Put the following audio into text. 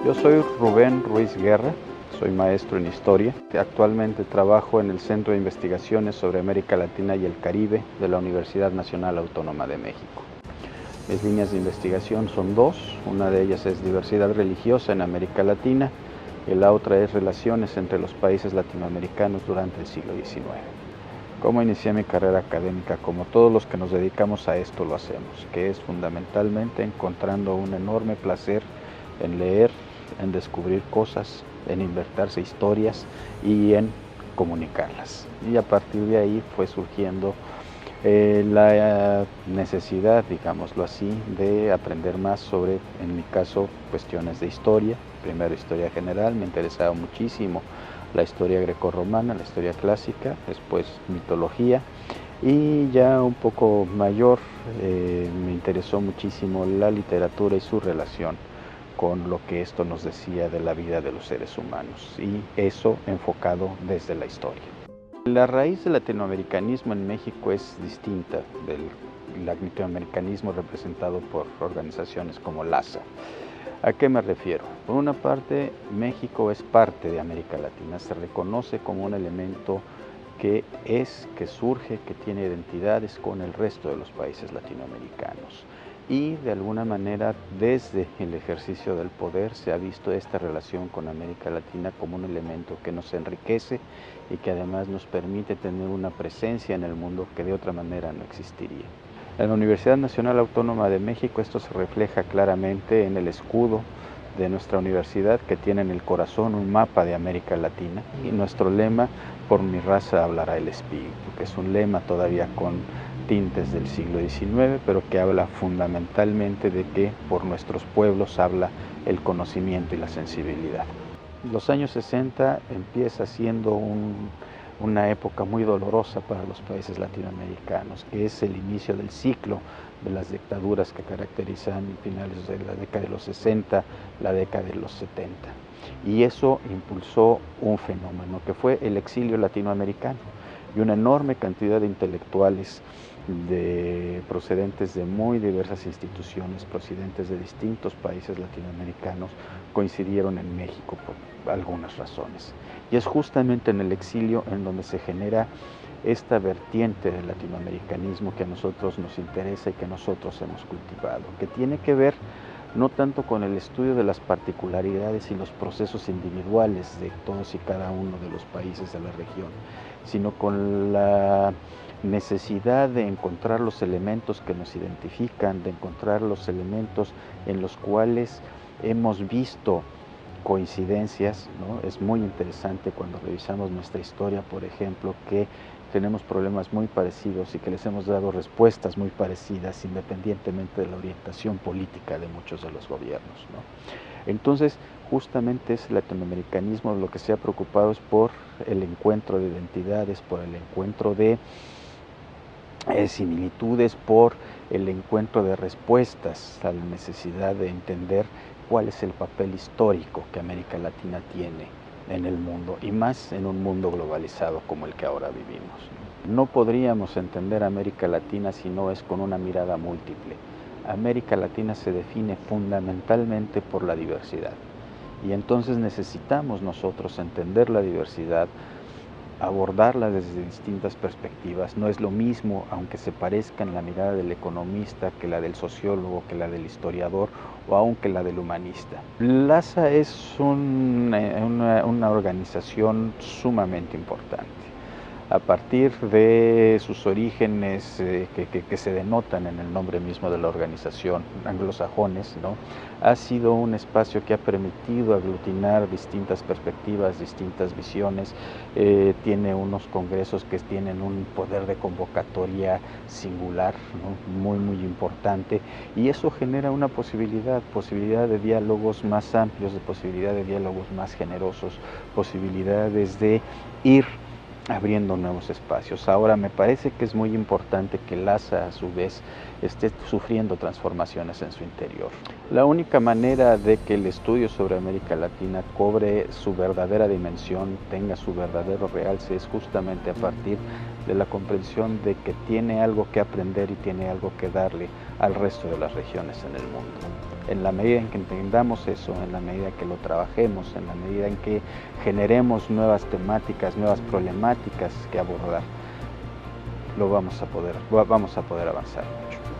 Yo soy Rubén Ruiz Guerra, soy maestro en Historia. Actualmente trabajo en el Centro de Investigaciones sobre América Latina y el Caribe de la Universidad Nacional Autónoma de México. Mis líneas de investigación son dos, una de ellas es diversidad religiosa en América Latina y la otra es relaciones entre los países latinoamericanos durante el siglo XIX. ¿Cómo inicié mi carrera académica? Como todos los que nos dedicamos a esto lo hacemos, que es fundamentalmente encontrando un enorme placer en leer, en descubrir cosas, en inventarse historias y en comunicarlas. Y a partir de ahí fue surgiendo la necesidad, digámoslo así, de aprender más sobre, en mi caso, cuestiones de historia. Primero historia general, me interesaba muchísimo la historia grecorromana, la historia clásica, después mitología, y ya un poco mayor me interesó muchísimo la literatura y su relación con lo que esto nos decía de la vida de los seres humanos, y eso enfocado desde la historia. La raíz del latinoamericanismo en México es distinta del latinoamericanismo representado por organizaciones como LASA. ¿A qué me refiero? Por una parte, México es parte de América Latina, se reconoce como un elemento que surge, que tiene identidades con el resto de los países latinoamericanos. Y de alguna manera, desde el ejercicio del poder, se ha visto esta relación con América Latina como un elemento que nos enriquece y que además nos permite tener una presencia en el mundo que de otra manera no existiría. En la Universidad Nacional Autónoma de México esto se refleja claramente en el escudo de nuestra universidad, que tiene en el corazón un mapa de América Latina, y nuestro lema, por mi raza hablará el espíritu, que es un lema todavía con tintes del siglo XIX, pero que habla fundamentalmente de que por nuestros pueblos habla el conocimiento y la sensibilidad. Los años 60 empieza siendo una época muy dolorosa para los países latinoamericanos, que es el inicio del ciclo de las dictaduras que caracterizan finales de la década de los 60, la década de los 70. Y eso impulsó un fenómeno que fue el exilio latinoamericano, y una enorme cantidad de intelectuales procedentes de muy diversas instituciones, procedentes de distintos países latinoamericanos, coincidieron en México por algunas razones. Y es justamente en el exilio en donde se genera esta vertiente del latinoamericanismo que a nosotros nos interesa y que nosotros hemos cultivado, que tiene que ver no tanto con el estudio de las particularidades y los procesos individuales de todos y cada uno de los países de la región, sino con la necesidad de encontrar los elementos que nos identifican, de encontrar los elementos en los cuales hemos visto coincidencias, ¿no? Es muy interesante cuando revisamos nuestra historia, por ejemplo, que tenemos problemas muy parecidos y que les hemos dado respuestas muy parecidas independientemente de la orientación política de muchos de los gobiernos, ¿no? Entonces, justamente ese latinoamericanismo lo que se ha preocupado es por el encuentro de identidades, por el encuentro de similitudes, por el encuentro de respuestas a la necesidad de entender cuál es el papel histórico que América Latina tiene en el mundo, y más en un mundo globalizado como el que ahora vivimos. No podríamos entender América Latina si no es con una mirada múltiple. América Latina se define fundamentalmente por la diversidad, y entonces necesitamos nosotros entender la diversidad, abordarla desde distintas perspectivas. No es lo mismo, aunque se parezca en la mirada del economista, que la del sociólogo, que la del historiador o aún que la del humanista. LASA es una organización sumamente importante. A partir de sus orígenes que se denotan en el nombre mismo de la organización, anglosajones, ¿no? Ha sido un espacio que ha permitido aglutinar distintas perspectivas, distintas visiones, tiene unos congresos que tienen un poder de convocatoria singular, ¿no? Muy importante, y eso genera una posibilidad de diálogos más amplios, de posibilidad de diálogos más generosos, posibilidades de ir abriendo nuevos espacios. Ahora me parece que es muy importante que LASA a su vez esté sufriendo transformaciones en su interior. La única manera de que el estudio sobre América Latina cobre su verdadera dimensión, tenga su verdadero realce, es justamente a partir de la comprensión de que tiene algo que aprender y tiene algo que darle al resto de las regiones en el mundo. En la medida en que entendamos eso, en la medida que lo trabajemos, en la medida en que generemos nuevas temáticas, nuevas problemáticas que abordar, vamos a poder avanzar mucho.